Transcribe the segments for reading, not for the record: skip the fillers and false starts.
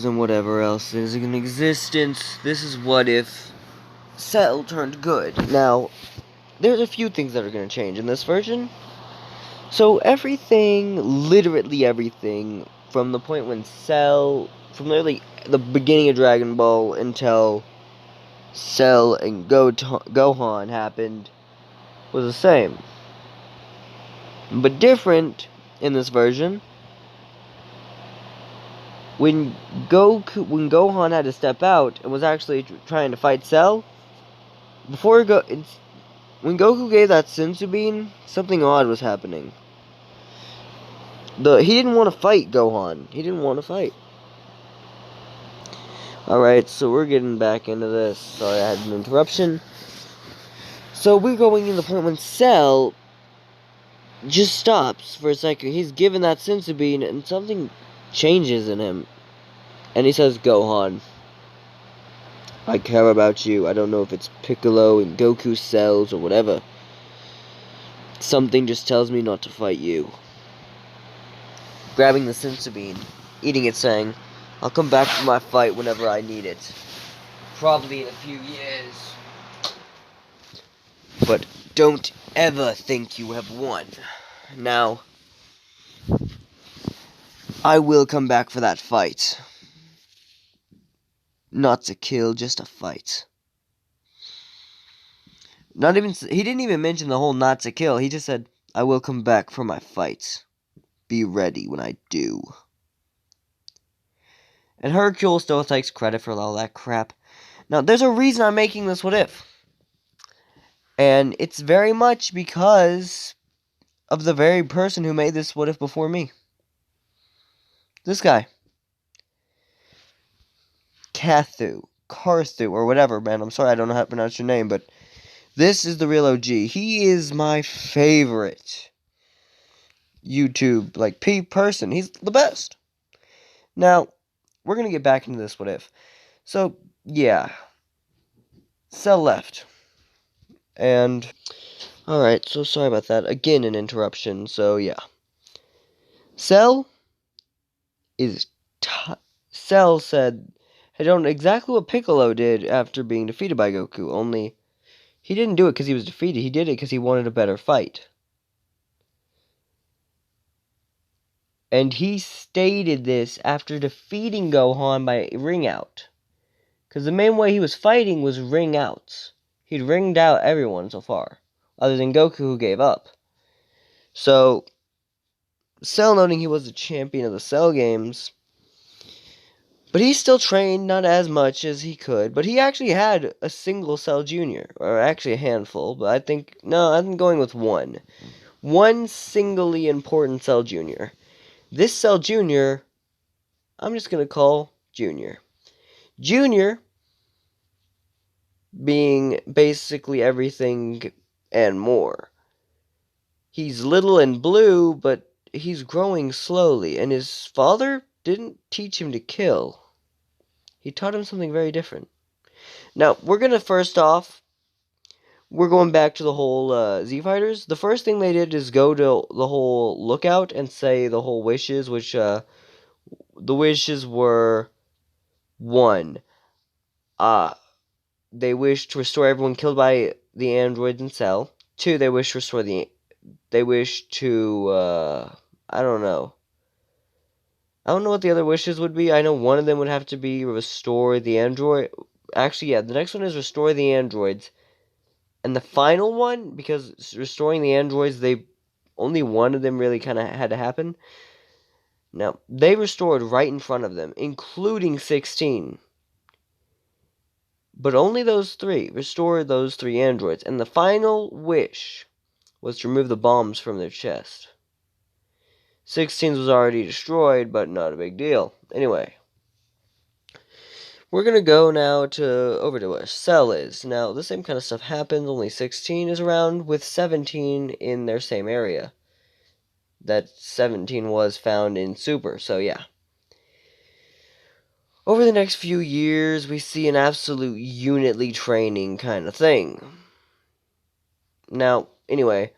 and whatever else is in existence. This is what if Cell turned good. Now, there's a few things that are going to change in this version. So everything, literally everything, from the point when Cell, from literally the beginning of Dragon Ball until Cell and Gohan happened, was the same. But different in this version. When Gohan had to step out and was actually trying to fight Cell, when Goku gave that Senzu Bean, something odd was happening. He didn't want to fight Gohan. He didn't want to fight. Alright, so we're getting back into this. Sorry, I had an interruption. So we're going in the point when Cell just stops for a second. He's given that Senzu Bean and something changes in him. And he says, Gohan, I care about you. I don't know if it's Piccolo and Goku cells or whatever. Something just tells me not to fight you. Grabbing the Senzu Bean, eating it, saying, I'll come back for my fight whenever I need it. Probably in a few years. But don't ever think you have won. Now, I will come back for that fight. Not to kill, just a fight. He didn't even mention the whole not to kill. He just said, I will come back for my fight. Be ready when I do. And Hercule still takes credit for all that crap. Now, there's a reason I'm making this what if. And it's very much because of the very person who made this what if before me. This guy. Carthu, or whatever, man. I'm sorry, I don't know how to pronounce your name, but this is the real OG. He is my favorite YouTube, person. He's the best. Now, we're going to get back into this what if. So, yeah. Cell left. And, alright, so sorry about that. Again, an interruption, so yeah. Cell said, had done exactly what Piccolo did after being defeated by Goku, only he didn't do it because he was defeated. He did it because he wanted a better fight. And he stated this after defeating Gohan by ring out. Because the main way he was fighting was ring outs. He'd ringed out everyone so far, other than Goku, who gave up. So, Cell, noting he was the champion of the Cell games, but he still trained not as much as he could. But he actually had a single Cell Jr., or actually a handful, but I'm going with one. One singly important Cell Jr. This Cell Jr., I'm just going to call Junior. Junior being basically everything and more. He's little and blue, but he's growing slowly, and his father didn't teach him to kill. He taught him something very different. Now, we're going back to the whole Z-Fighters. The first thing they did is go to the whole lookout and say the whole wishes, which, the wishes were, 1, they wish to restore everyone killed by the androids in Cell. 2, they wish to I don't know. I don't know what the other wishes would be. I know one of them would have to be restore the android. Actually, yeah, the next one is restore the androids. And the final one, because restoring the androids, only one of them really kind of had to happen. Now, they restored right in front of them, including 16. But only those 3 restored those 3 androids. And the final wish was to remove the bombs from their chest. 16's was already destroyed, but not a big deal. Anyway, we're going to go now over to where Cell is. Now, the same kind of stuff happens, only 16 is around, with 17 in their same area. That 17 was found in Super, so yeah. Over the next few years, we see an absolute unitly training kind of thing. Now, anyway,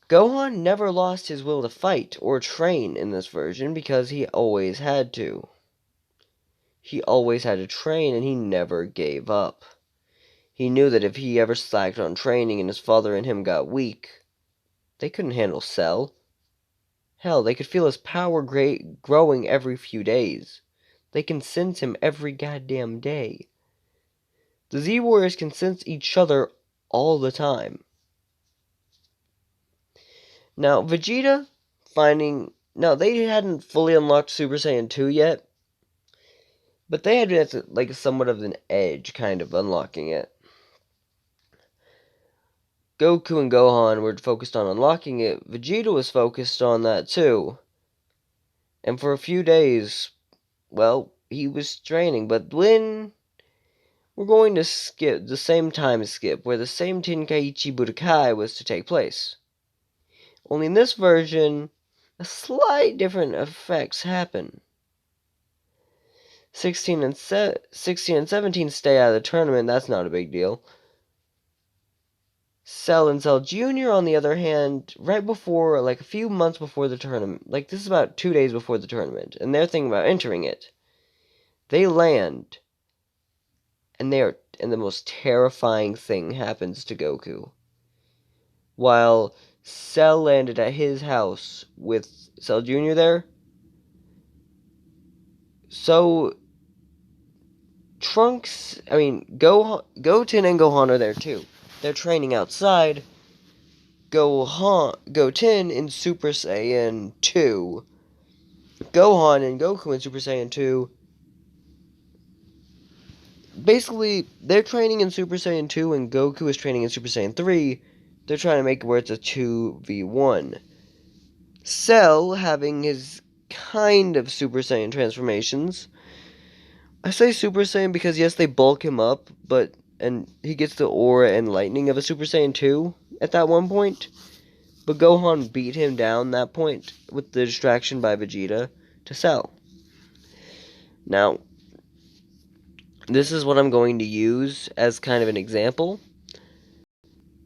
Gohan never lost his will to fight or train in this version because he always had to. He always had to train, and he never gave up. He knew that if he ever slacked on training and his father and him got weak, they couldn't handle Cell. Hell, they could feel his power growing every few days. They can sense him every goddamn day. The Z-Warriors can sense each other all the time. Now, Vegeta Now, they hadn't fully unlocked Super Saiyan 2 yet, but they had like somewhat of an edge, kind of, unlocking it. Goku and Gohan were focused on unlocking it. Vegeta was focused on that too. And for a few days, well, he was training. But when we're going to skip the same time skip where the same Tenkaichi Budokai was to take place. Only in this version, a slight different effects happen. 16 and 17 stay out of the tournament, that's not a big deal. Cell and Cell Jr., on the other hand, right before, like a few months before the tournament, like this is about 2 days before the tournament, and they're thinking about entering it. They land, and the most terrifying thing happens to Goku. While Cell landed at his house with Cell Jr. there, so Goten and Gohan are there too. They're training outside. Goten in Super Saiyan 2. Gohan and Goku in Super Saiyan 2. Basically, they're training in Super Saiyan 2 and Goku is training in Super Saiyan 3. They're trying to make it where it's a 2v1. Cell having his kind of Super Saiyan transformations. I say Super Saiyan because yes, they bulk him up, and he gets the aura and lightning of a Super Saiyan 2 at that one point. But Gohan beat him down that point with the distraction by Vegeta to Cell. Now, this is what I'm going to use as kind of an example.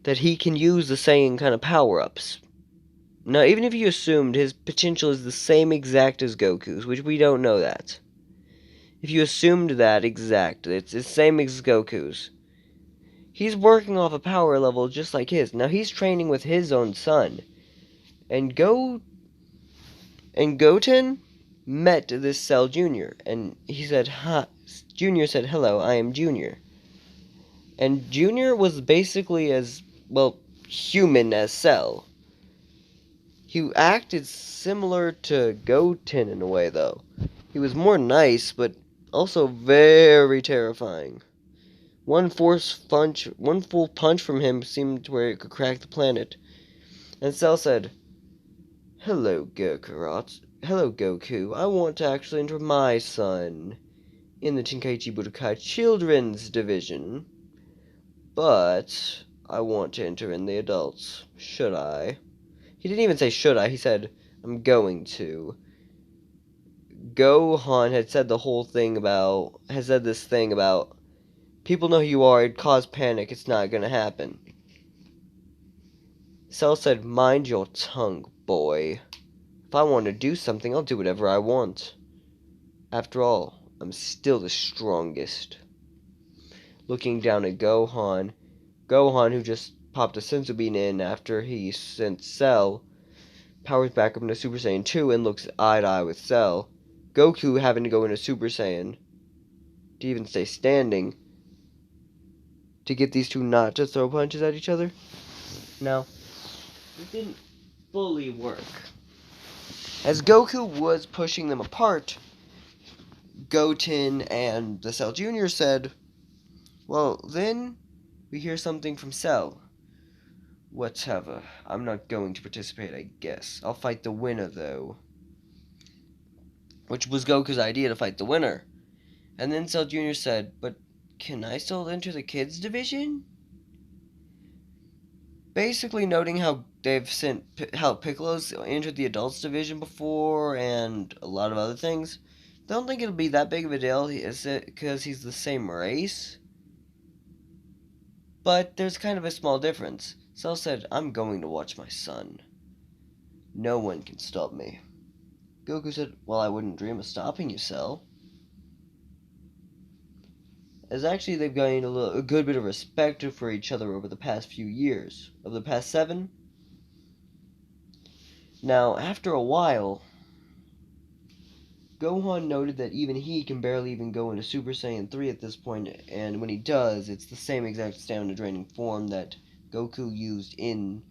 That he can use the same kind of power-ups. Now, even if you assumed his potential is the same exact as Goku's, which we don't know that. If you assumed that exact, it's the same as Goku's. He's working off a power level just like his. Now, he's training with his own son. And Goten met this Cell Jr. And he said, Junior said, hello, I am Junior. And Junior was basically as, well, human as Cell. He acted similar to Goten in a way, though. He was more nice, but also very terrifying. One full punch from him seemed where it could crack the planet. And Cell said, hello, Goku. I want to actually enter my son in the Tenkaichi Budokai Children's Division. But I want to enter in the adults. Should I? He didn't even say should I. He said, I'm going to. Gohan had said this thing about people know who you are, it'd cause panic, it's not gonna happen. Cell said, mind your tongue, boy. If I want to do something, I'll do whatever I want. After all, I'm still the strongest. Looking down at Gohan, who just popped a Senzu Bean in after he sent Cell, powers back up into Super Saiyan 2 and looks eye to eye with Cell. Goku having to go into Super Saiyan to even stay standing to get these two not to throw punches at each other. Now, it didn't fully work. As Goku was pushing them apart, Goten and the Cell Jr. said, well, then we hear something from Cell. Whatever. I'm not going to participate, I guess. I'll fight the winner, though. Which was Goku's idea, to fight the winner. And then Cell Jr. said, but can I still enter the kids' division? Basically noting how how Piccolo's entered the adults division before, and a lot of other things. Don't think it'll be that big of a deal, because he's the same race. But there's kind of a small difference. Cell said, I'm going to watch my son. No one can stop me. Goku said, well, I wouldn't dream of stopping you, Cell. as actually they've gained a good bit of respect for each other over the past few years. Of the past 7. Now, after a while, Gohan noted that even he can barely even go into Super Saiyan 3 at this point, and when he does, it's the same exact stamina draining form that Goku used in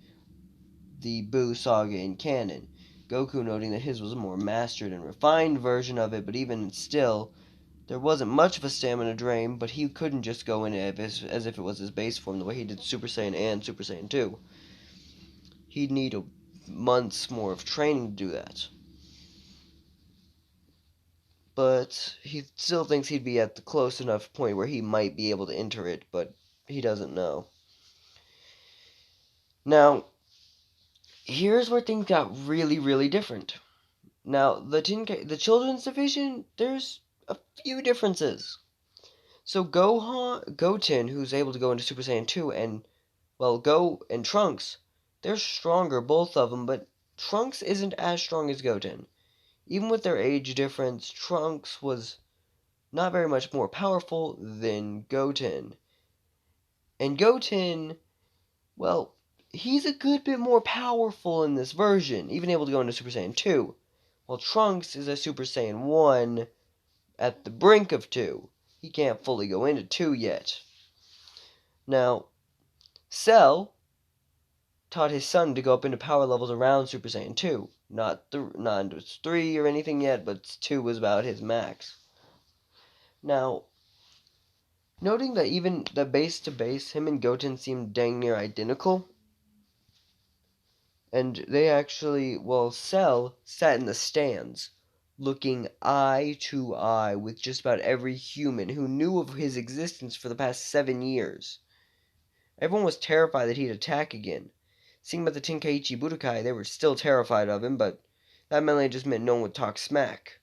the Buu saga in canon. Goku noting that his was a more mastered and refined version of it, but even still, there wasn't much of a stamina drain, but he couldn't just go in as if it was his base form the way he did Super Saiyan and Super Saiyan 2. He'd need months more of training to do that. But he still thinks he'd be at the close enough point where he might be able to enter it, but he doesn't know. Now, here's where things got really, really different. Now, the children's division, there's a few differences. So Goten, who's able to go into Super Saiyan 2, and, well, and Trunks, they're stronger, both of them, but Trunks isn't as strong as Goten. Even with their age difference, Trunks was not very much more powerful than Goten. And Goten, well, he's a good bit more powerful in this version, even able to go into Super Saiyan 2. While Trunks is a Super Saiyan 1 at the brink of 2. He can't fully go into 2 yet. Now, Cell taught his son to go up into power levels around Super Saiyan 2. Not into 3 or anything yet, but 2 was about his max. Now, noting that even the base to base, him and Goten seemed dang near identical. And they actually, well, Cell sat in the stands, looking eye to eye with just about every human who knew of his existence for the past 7 years. Everyone was terrified that he'd attack again. Seeing about the Tenkaichi Budokai, they were still terrified of him, but that mainly just meant no one would talk smack.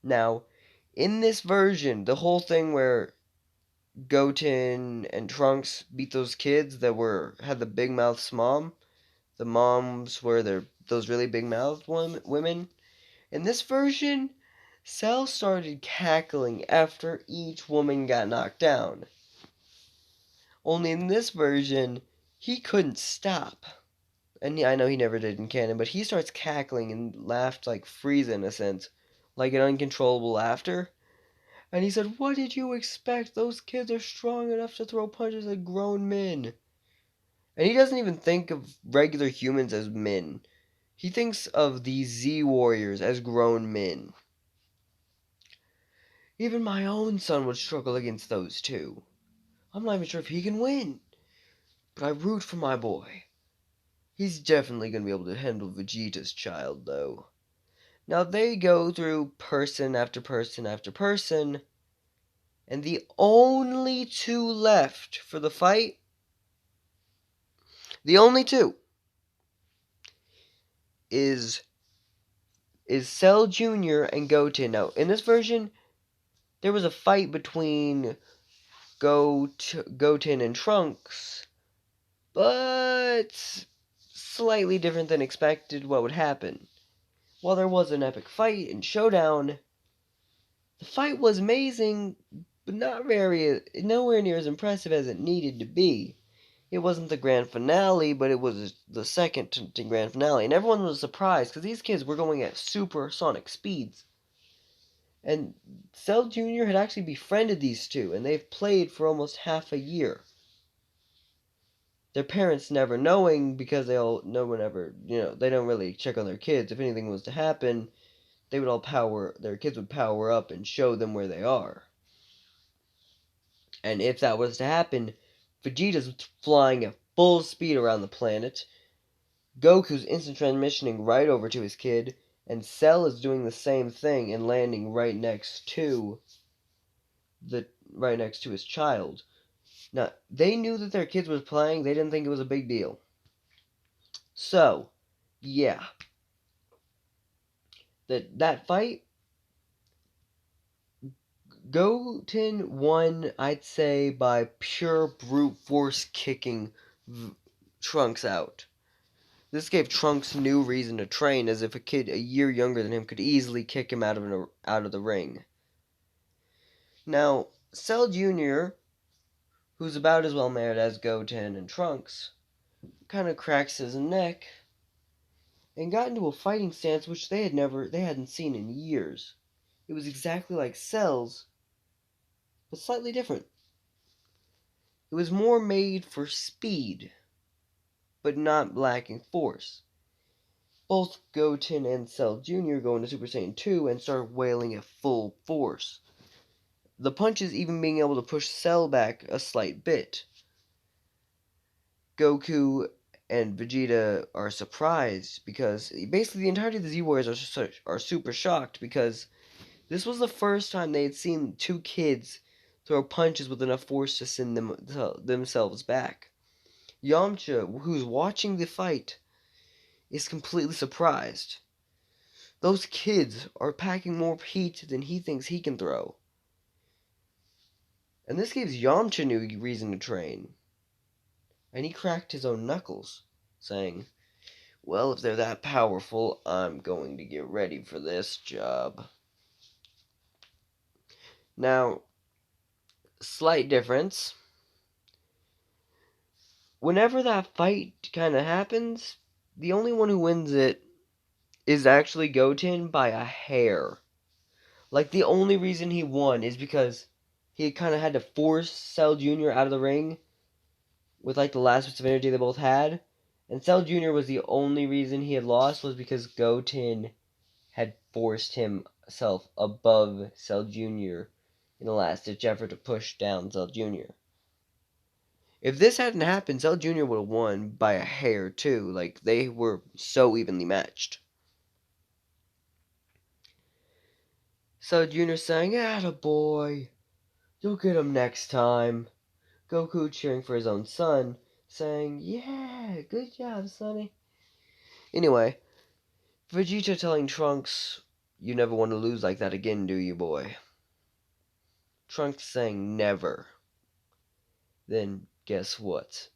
Now, in this version, the whole thing where Goten and Trunks beat those kids that had the big mouths mom, the moms were those really big mouthed women. In this version, Cell started cackling after each woman got knocked down. Only in this version, he couldn't stop. And I know he never did in canon, but he starts cackling and laughed like Frieza in a sense, like an uncontrollable laughter. And he said, "What did you expect? Those kids are strong enough to throw punches at grown men." And he doesn't even think of regular humans as men. He thinks of the Z Warriors as grown men. Even my own son would struggle against those two. I'm not even sure if he can win. But I root for my boy. He's definitely going to be able to handle Vegeta's child, though. Now, they go through person after person after person, and the only 2 left for the fight, the only 2, is Cell Jr. and Goten. Now, in this version, there was a fight between Goten and Trunks, but slightly different than expected what would happen. While there was an epic fight and showdown, the fight was amazing, but nowhere near as impressive as it needed to be. It wasn't the grand finale, but it was the second to grand finale, and everyone was surprised because these kids were going at supersonic speeds. And Cell Jr. had actually befriended these 2, and they've played for almost half a year. Their parents never knowing because they don't really check on their kids. If anything was to happen, their kids would power up and show them where they are. And if that was to happen, Vegeta's flying at full speed around the planet, Goku's instant transmissioning right over to his kid, and Cell is doing the same thing and landing right next to his child. Now, they knew that their kids was playing, they didn't think it was a big deal. So, yeah. That fight, Goten won, I'd say, by pure brute force kicking Trunks out. This gave Trunks new reason to train, as if a kid a year younger than him could easily kick him out of the ring. Now, Cell Jr., who's about as well mannered as Goten and Trunks, kind of cracks his neck and got into a fighting stance which they hadn't seen in years. It was exactly like Cell's, but slightly different. It was more made for speed, but not lacking force. Both Goten and Cell Jr. go into Super Saiyan 2 and start wailing at full force. The punches even being able to push Cell back a slight bit. Goku and Vegeta are surprised because basically the entirety of the Z Warriors are super shocked because this was the first time they had seen two kids throw punches with enough force to send themselves back. Yamcha, who's watching the fight, is completely surprised. Those kids are packing more heat than he thinks he can throw. And this gives Yamcha new reason to train. And he cracked his own knuckles, saying, "Well, if they're that powerful, I'm going to get ready for this job." Now, slight difference. Whenever that fight kind of happens, the only one who wins it is actually Goten by a hair. Like, the only reason he won is because he kind of had to force Cell Jr. out of the ring with, like, the last bits of energy they both had. And Cell Jr. was the only reason he had lost was because Goten had forced himself above Cell Jr. in the last-ditch effort to push down Cell Jr. If this hadn't happened, Cell Jr. would have won by a hair, too. Like, they were so evenly matched. Cell Jr. saying, "Attaboy, you'll get him next time." Goku cheering for his own son, saying, "Yeah, good job, sonny." Anyway, Vegeta telling Trunks, "You never want to lose like that again, do you, boy?" Trunks saying, "Never." Then, guess what?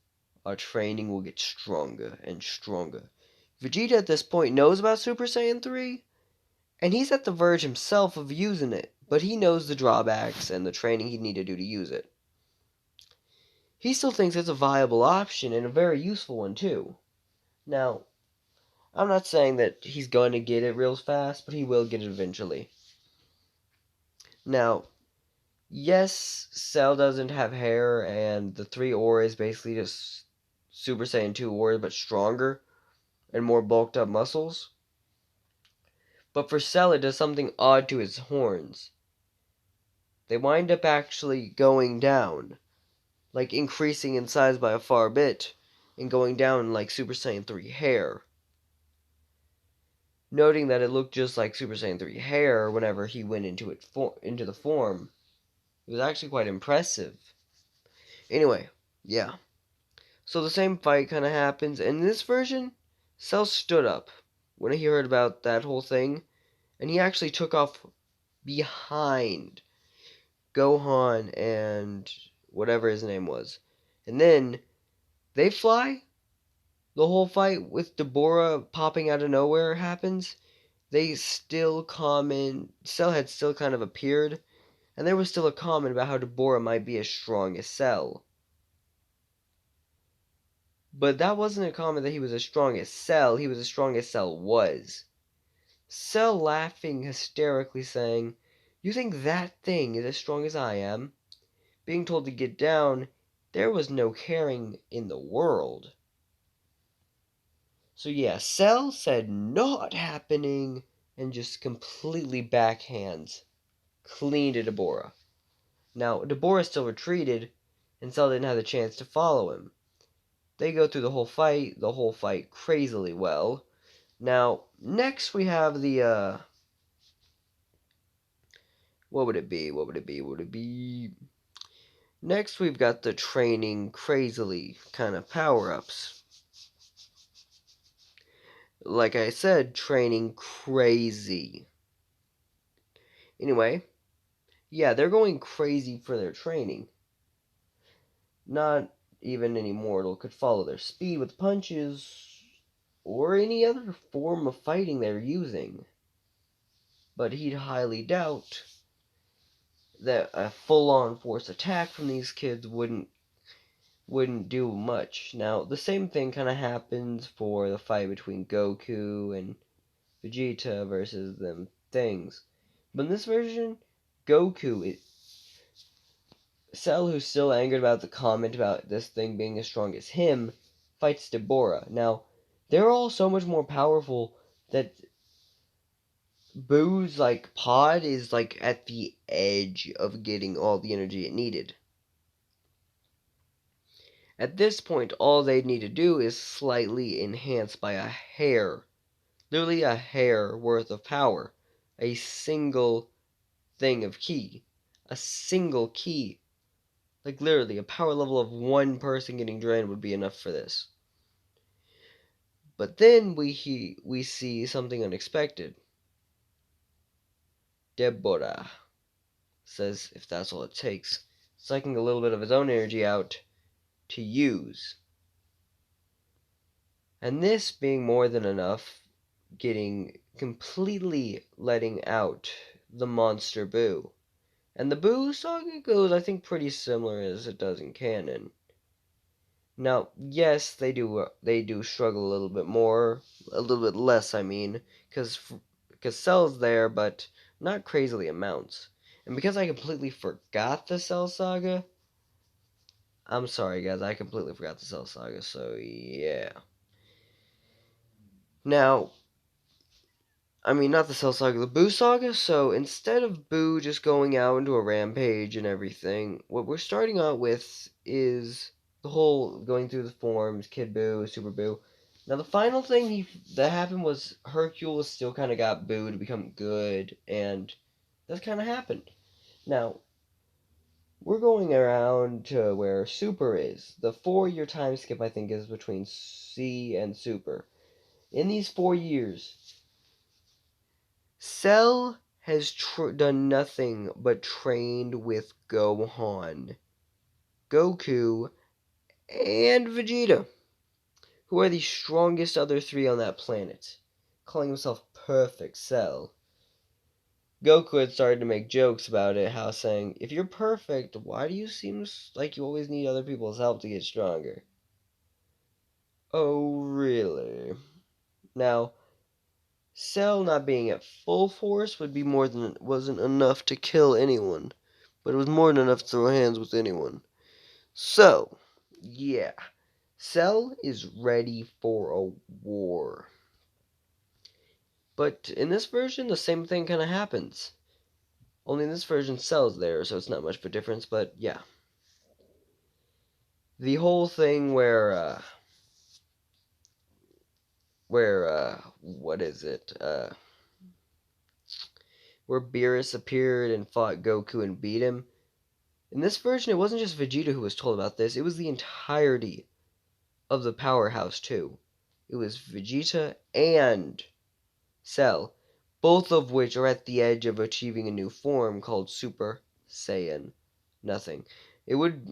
Our training will get stronger and stronger. Vegeta at this point knows about Super Saiyan 3, and he's at the verge himself of using it, but he knows the drawbacks and the training he'd need to do to use it. He still thinks it's a viable option and a very useful one, too. Now, I'm not saying that he's going to get it real fast, but he will get it eventually. Now, yes, Cell doesn't have hair, and the 3 Aura is basically just Super Saiyan 2 Aura, but stronger and more bulked up muscles. But for Cell, it does something odd to his horns. They wind up actually going down, like increasing in size by a far bit, and going down like Super Saiyan 3 hair. Noting that it looked just like Super Saiyan 3 hair whenever he went into the form, it was actually quite impressive. Anyway, yeah. So the same fight kind of happens, and in this version, Cell stood up when he heard about that whole thing, and he actually took off behind Gohan and whatever his name was. And then they fly. The whole fight with Deborah popping out of nowhere happens. Cell had still kind of appeared, and there was still a comment about how Deborah might be as strong as Cell. But that wasn't a comment that he was as strong as Cell, he was as strong as Cell was. Cell laughing hysterically saying, "You think that thing is as strong as I am?" Being told to get down, there was no caring in the world. So yeah, Cell said not happening and just completely backhands clean to Deborah. Now, Deborah still retreated, and Cell didn't have the chance to follow him. They go through the whole fight crazily well. Now, next we have the, what would it be? Next we've got the training crazily kind of power-ups. Like I said, training crazy. Anyway, yeah, they're going crazy for their training. Not even any mortal could follow their speed with punches or any other form of fighting they're using. But he'd highly doubt that a full-on force attack from these kids wouldn't do much. Now, the same thing kind of happens for the fight between Goku and Vegeta versus them things. But in this version, Cell, who's still angered about the comment about this thing being as strong as him, fights Deborah. Now, they're all so much more powerful that Boo's pod is at the edge of getting all the energy it needed. At this point, all they need to do is slightly enhance by a hair. Literally a hair worth of power. A single thing of ki. A single ki. Literally, a power level of one person getting drained would be enough for this. But then we see something unexpected. Deborah says if that's all it takes, sucking a little bit of his own energy out to use. And this being more than enough, completely letting out the monster Boo. And the Boo saga goes, I think, pretty similar as it does in canon. Now, yes, they do struggle a little bit more, a little bit less, I mean, because Cell's there, but not crazily amounts. And because I completely forgot the Cell saga, I'm sorry, guys, I completely forgot the Cell saga, so yeah. Now, I mean, not the Cell saga, the Boo saga, so instead of Boo just going out into a rampage and everything, what we're starting out with is the whole going through the forms, Kid Boo, Super Boo. Now, the final thing that happened was Hercules still kind of got Boo to become good, and that's kind of happened. Now, we're going around to where Super is. The 4-year time skip, I think, is between C and Super. In these 4 years, Cell has done nothing but trained with Gohan, Goku, and Vegeta, who are the strongest other 3 on that planet, calling himself Perfect Cell. Goku had started to make jokes about it, how saying, if you're perfect, why do you seem like you always need other people's help to get stronger? Oh, really? Now, Cell not being at full force wasn't enough to kill anyone, but it was more than enough to throw hands with anyone. So, yeah, Cell is ready for a war. But in this version, the same thing kind of happens. Only in this version, Cell's there, so it's not much of a difference, but yeah. The whole thing where what is it? Where Beerus appeared and fought Goku and beat him. In this version, it wasn't just Vegeta who was told about this, it was the entirety of the Powerhouse too. It was Vegeta and Cell, both of which are at the edge of achieving a new form called Super Saiyan Nothing.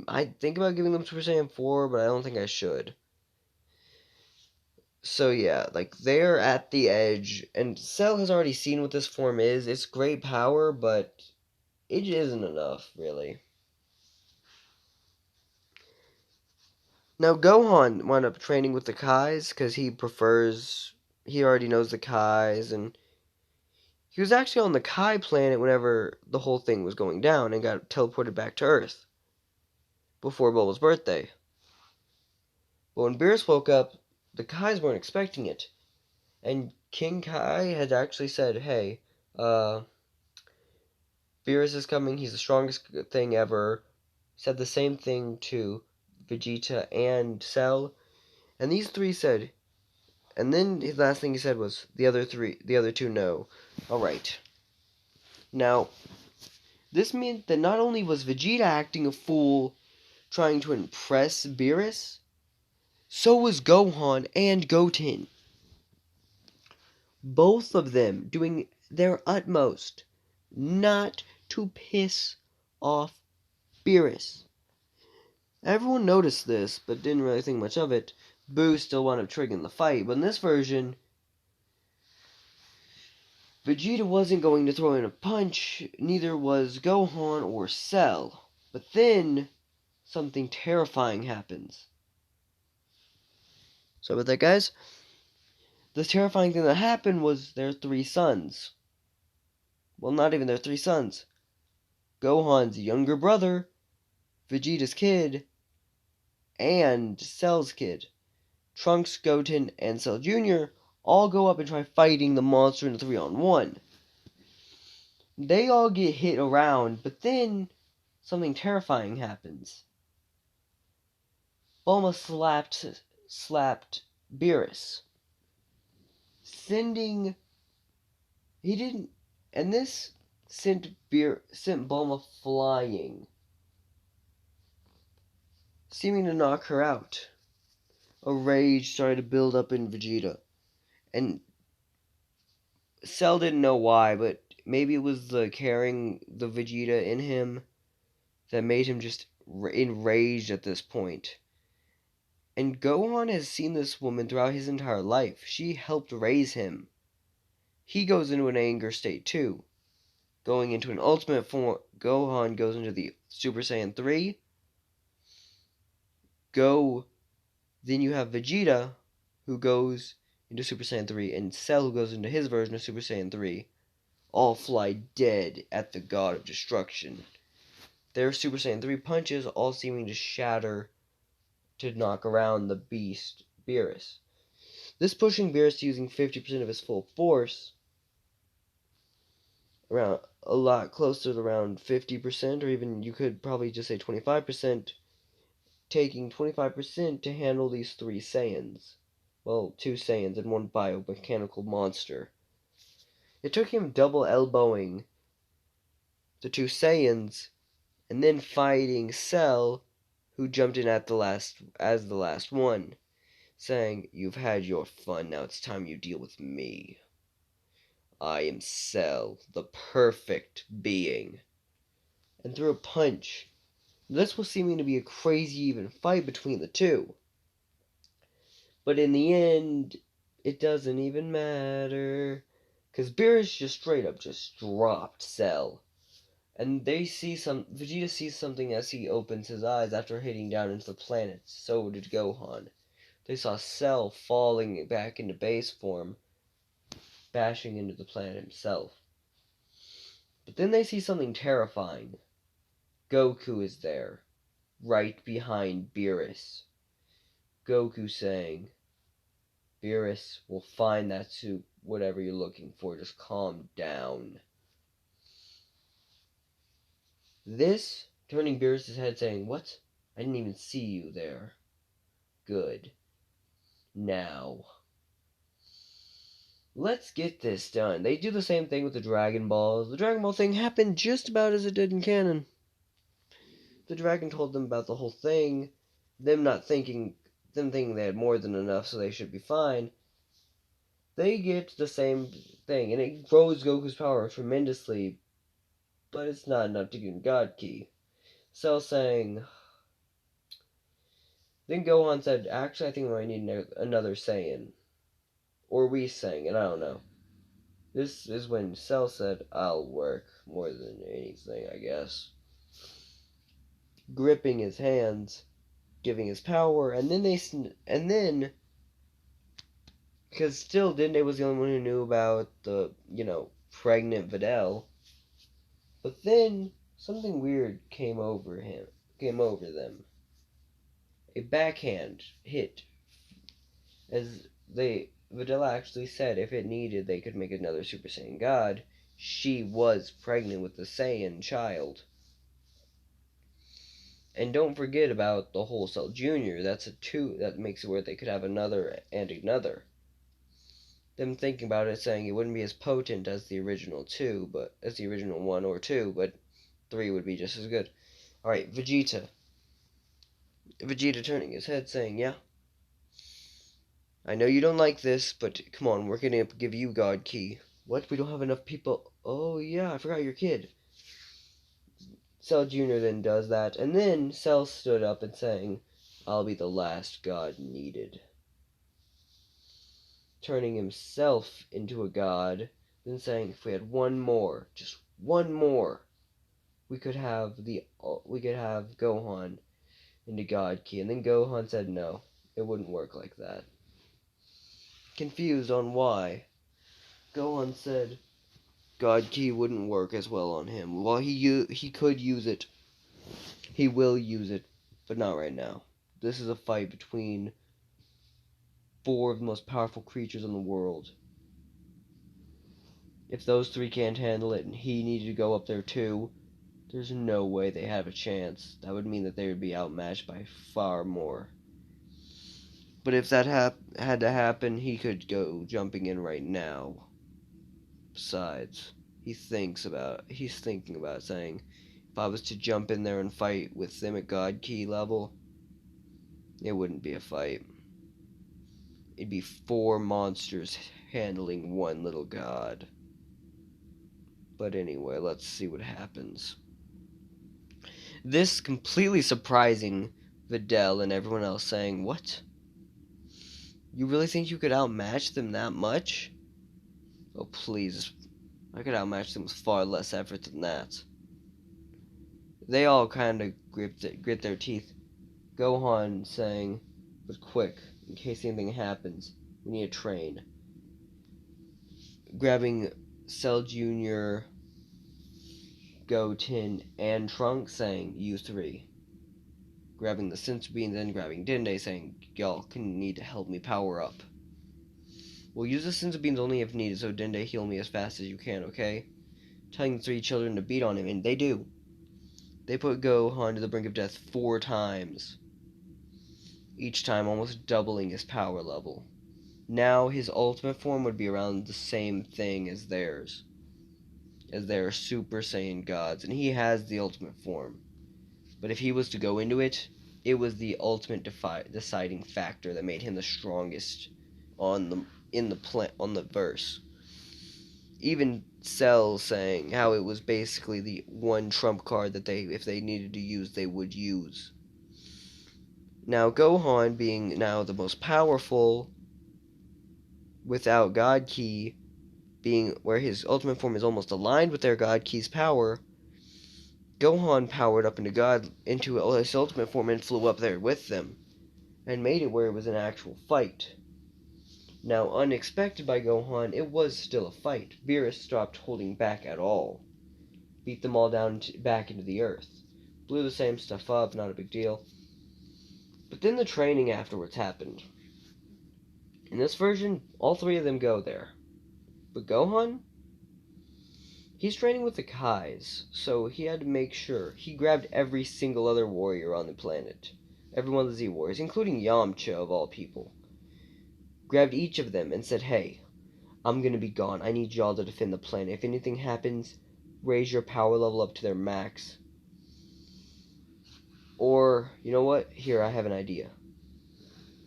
I'd think about giving them Super Saiyan 4, but I don't think I should. So yeah, they're at the edge, and Cell has already seen what this form is. It's great power, but it isn't enough, really. Now Gohan wound up training with the Kais because he already knows the Kais, and he was actually on the Kai planet whenever the whole thing was going down and got teleported back to Earth before Bulma's birthday. But when Beerus woke up, the Kais weren't expecting it. And King Kai had actually said, hey, Beerus is coming, he's the strongest thing ever. Said the same thing to Vegeta and Cell. And these 3 said, and then his last thing he said was, the other 2 no. Alright. Now, this meant that not only was Vegeta acting a fool trying to impress Beerus, so was Gohan and Goten. Both of them doing their utmost not to piss off Beerus. Everyone noticed this, but didn't really think much of it. Boo still wound up triggering the fight, but in this version, Vegeta wasn't going to throw in a punch, neither was Gohan or Cell. But then, something terrifying happens. Sorry about that, guys. The terrifying thing that happened was their three sons. Well, not even their three sons. Gohan's younger brother, Vegeta's kid, and Cell's kid. Trunks, Goten, and Cell Jr. all go up and try fighting the monster in a 3-on-1. They all get hit around, but then something terrifying happens. Bulma slapped Beerus, sending he didn't, and this sent Bulma flying, seeming to knock her out. A rage started to build up in Vegeta, and Cell didn't know why, but maybe it was the carrying the Vegeta in him that made him just enraged at this point. And Gohan has seen this woman throughout his entire life. She helped raise him. He goes into an anger state too. Going into an ultimate form, Gohan goes into the Super Saiyan 3. Then you have Vegeta, who goes into Super Saiyan 3, and Cell, who goes into his version of Super Saiyan 3. All fly dead at the God of Destruction. Their Super Saiyan 3 punches all seeming to shatter to knock around the beast, Beerus. This pushing Beerus to using 50% of his full force, around a lot closer to around 50%, or even you could probably just say 25%, taking 25% to handle these three Saiyans. Well, two Saiyans and one biomechanical monster. It took him double elbowing the two Saiyans, and then fighting Cell, who jumped in at the last one, saying, "You've had your fun, now it's time you deal with me. I am Cell, the perfect being." And threw a punch. This was seeming to be a crazy even fight between the two. But in the end, it doesn't even matter. Because Beerus just straight up just dropped Cell. And Vegeta sees something as he opens his eyes after hitting down into the planet. So did Gohan. They saw Cell falling back into base form, bashing into the planet himself. But then they see something terrifying. Goku is there, right behind Beerus. Goku saying, "Beerus will find that suit, whatever you're looking for, just calm down." This turning Beerus' head saying, "What? I didn't even see you there. Good. Now, let's get this done." They do the same thing with the Dragon Balls. The Dragon Ball thing happened just about as it did in canon. The dragon told them about the whole thing, them thinking they had more than enough, so they should be fine. They get the same thing, and it grows Goku's power tremendously, but it's not enough to give him God Ki. Cell saying, then Gohan said, "Actually, I think we might need another Saiyan." Or we sang it, I don't know. This is when Cell said, "I'll work more than anything, I guess." Gripping his hands, giving his power, and then because still Dende was the only one who knew about the, pregnant Videl. But then something weird came over them. A backhand hit, as Videl actually said if it needed they could make another Super Saiyan God. She was pregnant with the Saiyan child. And don't forget about the whole Cell Jr. That's a 2, that makes it where they could have another and another. Them thinking about it, saying it wouldn't be as potent as the original 2, but as the original 1 or 2, but 3 would be just as good. Alright, Vegeta turning his head, saying, "Yeah, I know you don't like this, but come on, we're gonna give you God Ki." "What? We don't have enough people." "Oh yeah, I forgot your kid." Cell Jr. then does that, and then Cell stood up and saying, "I'll be the last God needed." Turning himself into a god, then saying if we had one more, just one more, we could have Gohan into God Ki. And then Gohan said no, it wouldn't work like that. Confused on why, Gohan said God Ki wouldn't work as well on him. While he could use it, he will use it, but not right now. This is a fight between four of the most powerful creatures in the world. If those three can't handle it and he needed to go up there too, there's no way they have a chance. That would mean that they would be outmatched by far more. But if that had to happen, he could go jumping in right now. Besides, he's thinking about saying, if I was to jump in there and fight with them at God Ki level, it wouldn't be a fight. It'd be four monsters handling one little god. But anyway, let's see what happens. This completely surprising Videl and everyone else saying, what? You really think you could outmatch them that much? Oh, please. I could outmatch them with far less effort than that. They all kind of grit their teeth. Gohan saying, but quick, in case anything happens, we need to train. Grabbing Cell Jr., Goten, and Trunks saying, use 3. Grabbing the Senzu Beans and grabbing Dende saying, y'all need to help me power up. We'll use the Senzu Beans only if needed, so Dende heal me as fast as you can, okay? Telling the 3 children to beat on him, and they do. They put Gohan to the brink of death 4 times. Each time almost doubling his power level. Now his ultimate form would be around the same thing as theirs. As their Super Saiyan gods, and he has the ultimate form. But if he was to go into it, it was the ultimate deciding factor that made him the strongest on the verse. Even Cell saying how it was basically the one trump card that if they needed to use, they would use. Now Gohan being now the most powerful without God Ki, being where his ultimate form is almost aligned with their God Ki's power, Gohan powered up into his ultimate form and flew up there with them, and made it where it was an actual fight. Now, unexpected by Gohan, it was still a fight. Beerus stopped holding back at all. Beat them all down back into the earth. Blew the same stuff up, not a big deal. But then the training afterwards happened. In this version, all 3 of them go there. But Gohan? He's training with the Kais, so he had to make sure. He grabbed every single other warrior on the planet. Every one of the Z-Warriors, including Yamcha of all people. Grabbed each of them and said, hey, I'm gonna be gone. I need y'all to defend the planet. If anything happens, raise your power level up to their max. Or, you know what? Here, I have an idea.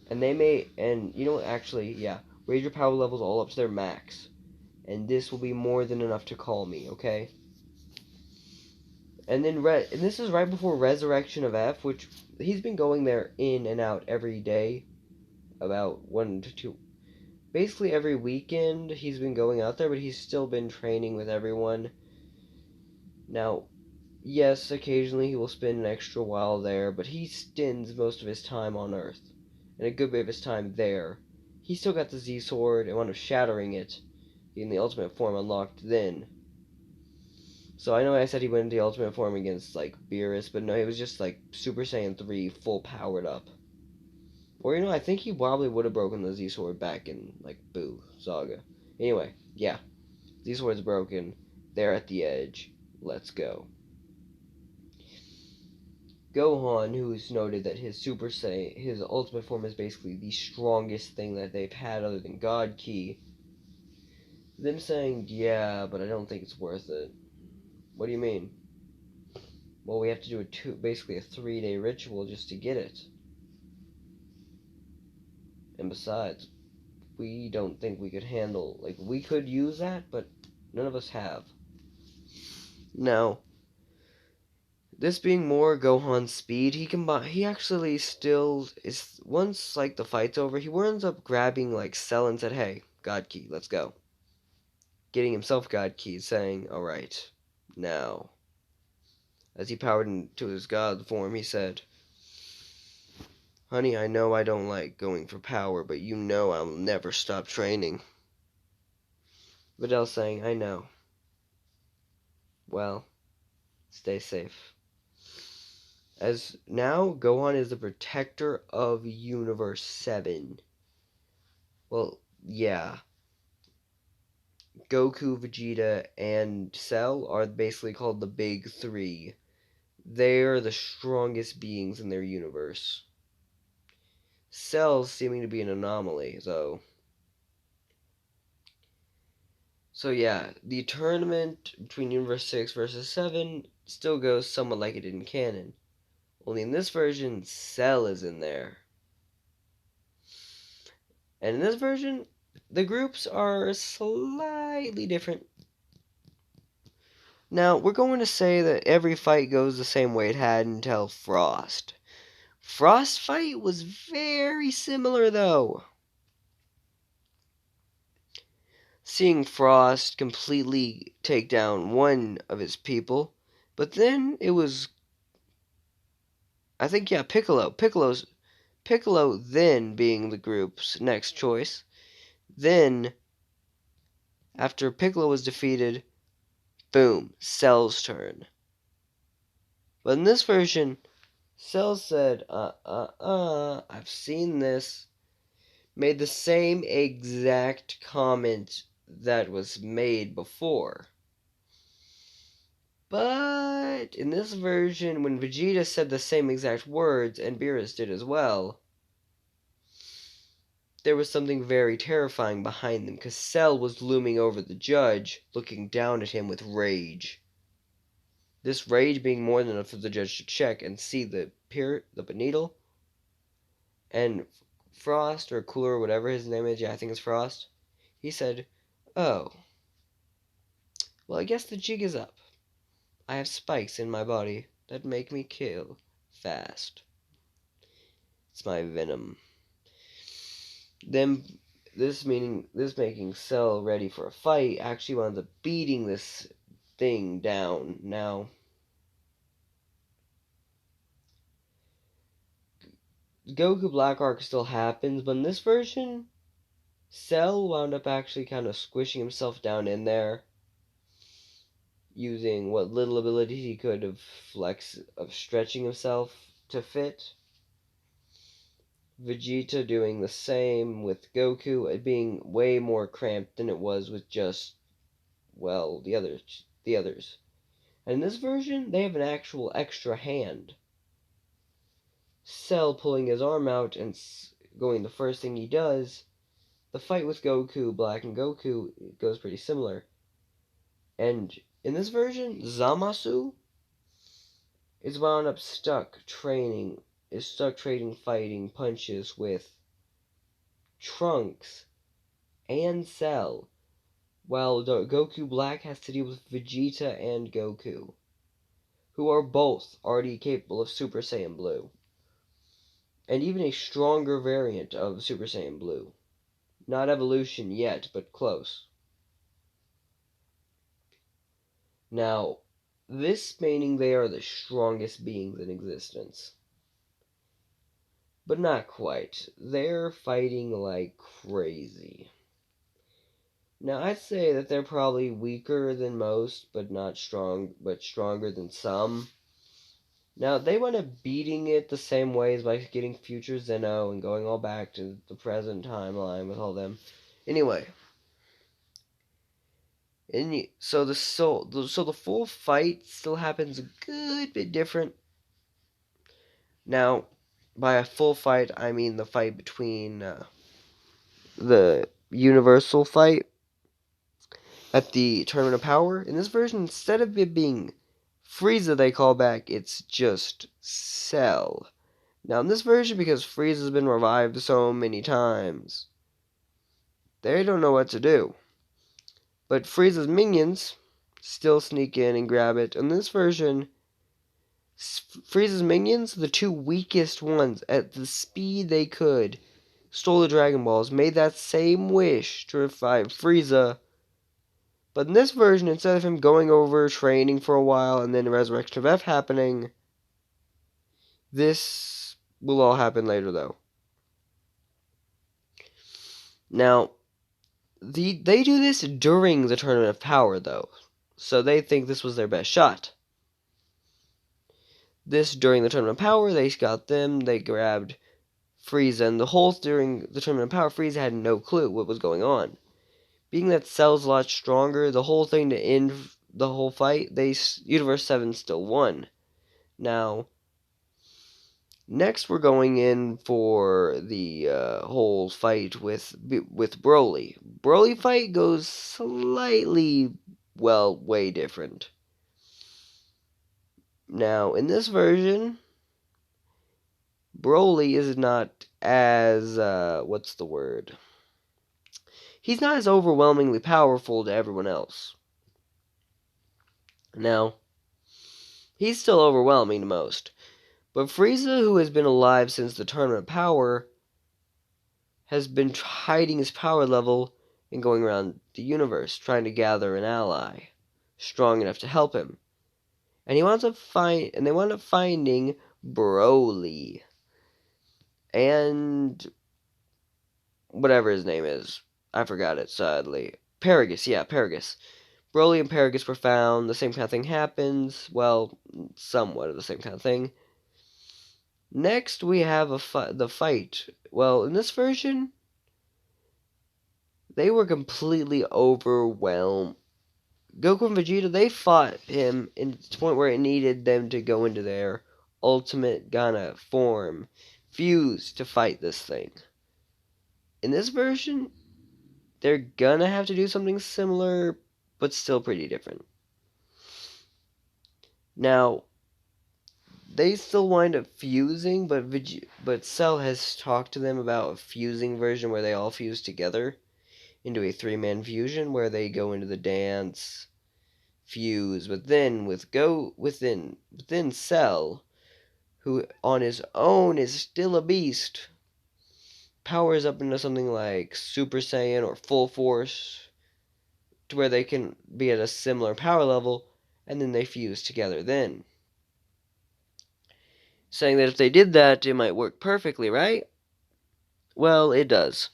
And you know what, actually, yeah. Raise your power levels all up to their max. And this will be more than enough to call me, okay? And then, and this is right before Resurrection of F, which he's been going there in and out every day. About 1 to 2. Basically every weekend he's been going out there, but he's still been training with everyone. Now, yes, occasionally he will spend an extra while there, but he spends most of his time on Earth. And a good bit of his time there. He still got the Z-Sword and wound up shattering it, getting the ultimate form unlocked then. So I know I said he went into the ultimate form against, like, Beerus, but no, he was just, like, Super Saiyan 3 full powered up. Or, you know, I think he probably would have broken the Z-Sword back in, like, Boo Saga. Anyway, yeah. Z-Sword's broken. They're at the edge. Let's go. Gohan, who's noted that his ultimate form is basically the strongest thing that they've had other than God Ki. Them saying, yeah, but I don't think it's worth it. What do you mean? Well, we have to do basically a 3-day ritual just to get it. And besides, we don't think we could handle, like, we could use that, but none of us have. Now, this being more Gohan's speed, he actually still is, once, like, the fight's over, he ends up grabbing, like, Cell and said, hey, God Ki, let's go. getting himself God keys, saying, "Alright, now." As he powered into his God form, he said, "Honey, I know I don't like going for power, but you know I'll never stop training." Videl saying, "I know. Well, stay safe." As now, Gohan is the protector of Universe 7. Well, yeah. Goku, Vegeta, and Cell are basically called the Big Three. They're the strongest beings in their universe. Cell's seeming to be an anomaly, though. So yeah, the tournament between Universe 6 versus 7 still goes somewhat like it did in canon. Only in this version, Cell is in there. And in this version, the groups are slightly different. Now, we're going to say that every fight goes the same way it had until Frost. Frost fight was very similar, though. Seeing Frost completely take down one of his people, but then it was, I think, yeah, Piccolo. Piccolo then being the group's next choice. Then, after Piccolo was defeated, boom, Cell's turn. But in this version, Cell said, I've seen this. Made the same exact comment that was made before. But in this version, when Vegeta said the same exact words, and Beerus did as well, there was something very terrifying behind them, because Cell was looming over the judge, looking down at him with rage. This rage being more than enough for the judge to check and see the needle. And Frost, or Cooler, or whatever his name is, yeah, I think it's Frost, he said, "Oh, well, I guess the jig is up. I have spikes in my body that make me kill fast. It's my venom." Then this making Cell ready for a fight actually winds up beating this thing down. Now, Goku Black Arc still happens, but in this version, Cell wound up actually kind of squishing himself down in there, using what little ability he could of stretching himself to fit. Vegeta doing the same with Goku, it being way more cramped than it was with just, well, the others. And in this version, they have an actual extra hand. Cell pulling his arm out and going the first thing he does. The fight with Goku, Black and Goku, goes pretty similar. And in this version, Zamasu is wound up stuck trading fighting punches with Trunks and Cell, while Goku Black has to deal with Vegeta and Goku, who are both already capable of Super Saiyan Blue, and even a stronger variant of Super Saiyan Blue. Not evolution yet, but close. Now, this meaning they are the strongest beings in existence. But not quite. They're fighting like crazy. Now, I'd say that they're probably weaker than most, but stronger than some. Now, they went up beating it the same ways by getting future Zeno and going all back to the present timeline with all them. Anyway, so the full fight still happens a good bit different. Now, by a full fight, I mean the fight between the Universal fight at the Tournament of Power. In this version, instead of it being Frieza they call back, it's just Cell. Now, in this version, because Frieza's been revived so many times, they don't know what to do. But Frieza's minions still sneak in and grab it. In this version, Frieza's minions, the two weakest ones, at the speed they could, stole the Dragon Balls, made that same wish to revive Frieza, But in this version, instead of him going over, training for a while, and then the resurrection of F happening, this will all happen later, though. Now, they do this during the Tournament of Power, though. So they think this was their best shot. This, during the Tournament of Power, they grabbed Frieza, and the whole during the Tournament of Power, Frieza had no clue what was going on. Being that Cell's a lot stronger, the whole thing to end the whole fight, Universe 7 still won. Now, next we're going in for the whole fight with Broly. Broly fight goes slightly, well, way different. Now, in this version, Broly is not as, what's the word? He's not as overwhelmingly powerful to everyone else. Now, he's still overwhelming to most. But Frieza, who has been alive since the Tournament of Power, has been hiding his power level and going around the universe, trying to gather an ally strong enough to help him. And they wind up finding Broly. And whatever his name is. I forgot it, sadly. Paragus, yeah, Paragus. Broly and Paragus were found. The same kind of thing happens. Well, somewhat of the same kind of thing. Next, we have the fight. Well, in this version, they were completely overwhelmed. Goku and Vegeta, they fought him to the point where it needed them to go into their ultimate Ghana form, fuse, to fight this thing. In this version, they're gonna have to do something similar, but still pretty different. Now, they still wind up fusing, but Cell has talked to them about a fusing version where they all fuse together into a 3-man fusion where they go into the dance, fuse, but then within Cell, who on his own is still a beast, powers up into something like Super Saiyan or Full Force, to where they can be at a similar power level, and then they fuse together then. Saying that if they did that, it might work perfectly, right? Well, it does.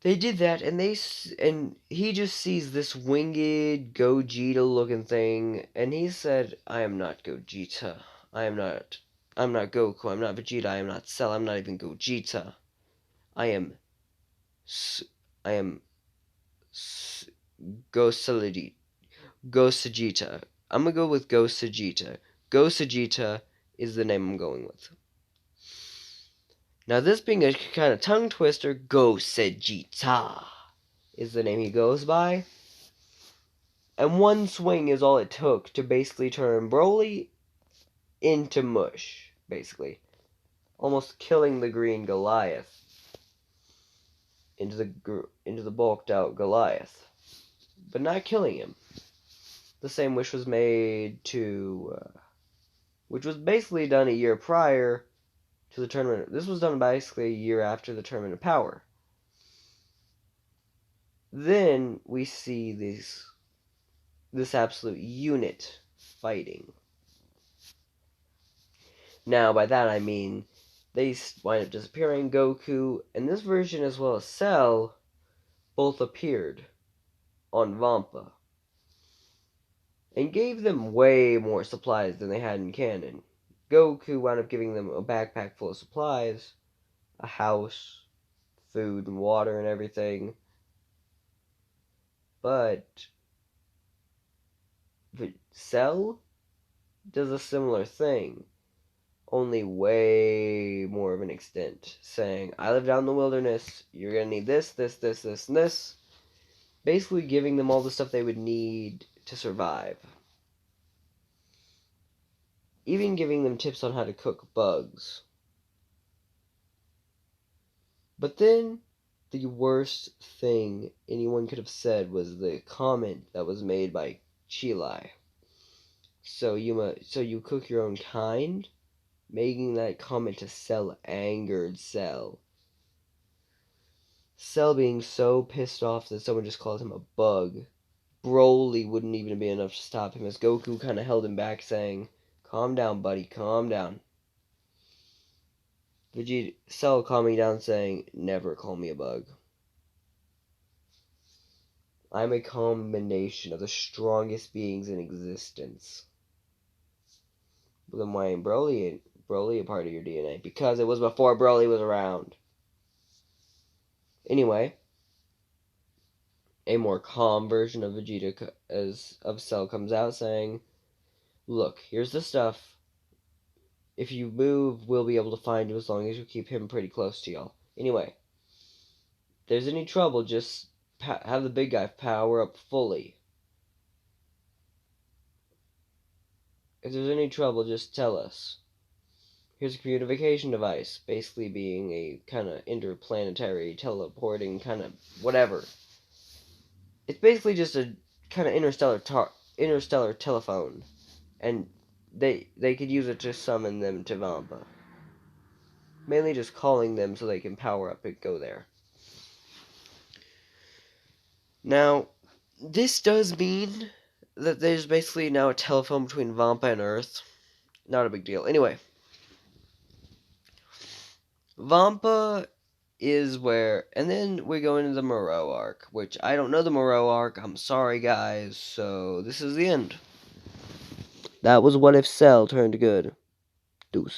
They did that, and he just sees this winged Gogeta-looking thing, and he said, "I am not Gogeta. I'm not Goku. I'm not Vegeta. I am not Cell. I'm not even Gogeta. I am Gosajita. Gosajita. I'm gonna go with Gosajita. Gosajita is the name I'm going with." Now, this being a kind of tongue twister, Gosajita is the name he goes by. And one swing is all it took to basically turn Broly into mush, basically. Almost killing the green Goliath into the bulked out Goliath. But not killing him. The same wish was made which was basically done a year prior to the tournament. This was done basically a year after the Tournament of Power. Then we see this absolute unit fighting. Now, by that I mean they wind up disappearing. Goku, and this version as well as Cell, both appeared on Vampa and gave them way more supplies than they had in canon. Goku wound up giving them a backpack full of supplies, a house, food and water and everything. But Cell does a similar thing, only way more of an extent, saying, "I live down in the wilderness, you're gonna need this, this, this, this, and this." Basically giving them all the stuff they would need to survive. Even giving them tips on how to cook bugs. But then, the worst thing anyone could have said was the comment that was made by Chilai. So you cook your own kind? Making that comment to Cell angered Cell. Cell being so pissed off that someone just called him a bug. Broly wouldn't even be enough to stop him, as Goku kind of held him back, saying, "Calm down, buddy, calm down." Vegeta, Cell calming down, saying, "Never call me a bug. I'm a combination of the strongest beings in existence." But then why ain't Broly a part of your DNA? Because it was before Broly was around. Anyway, a more calm version of Vegeta of Cell comes out, saying, "Look, here's the stuff. If you move, we'll be able to find you as long as you keep him pretty close to y'all. Anyway, if there's any trouble, just have the big guy power up fully. If there's any trouble, just tell us. Here's a communication device, basically being a kind of interplanetary teleporting kind of whatever. It's basically just a kind of interstellar telephone, and they could use it to summon them to Vampa. Mainly just calling them so they can power up and go there. Now, this does mean that there's basically now a telephone between Vampa and Earth. Not a big deal. Anyway, Vampa is where, and then we go into the Moreau arc, which I don't know the Moreau arc. I'm sorry, guys. So this is the end. That was What If Cell turned good. Deuces.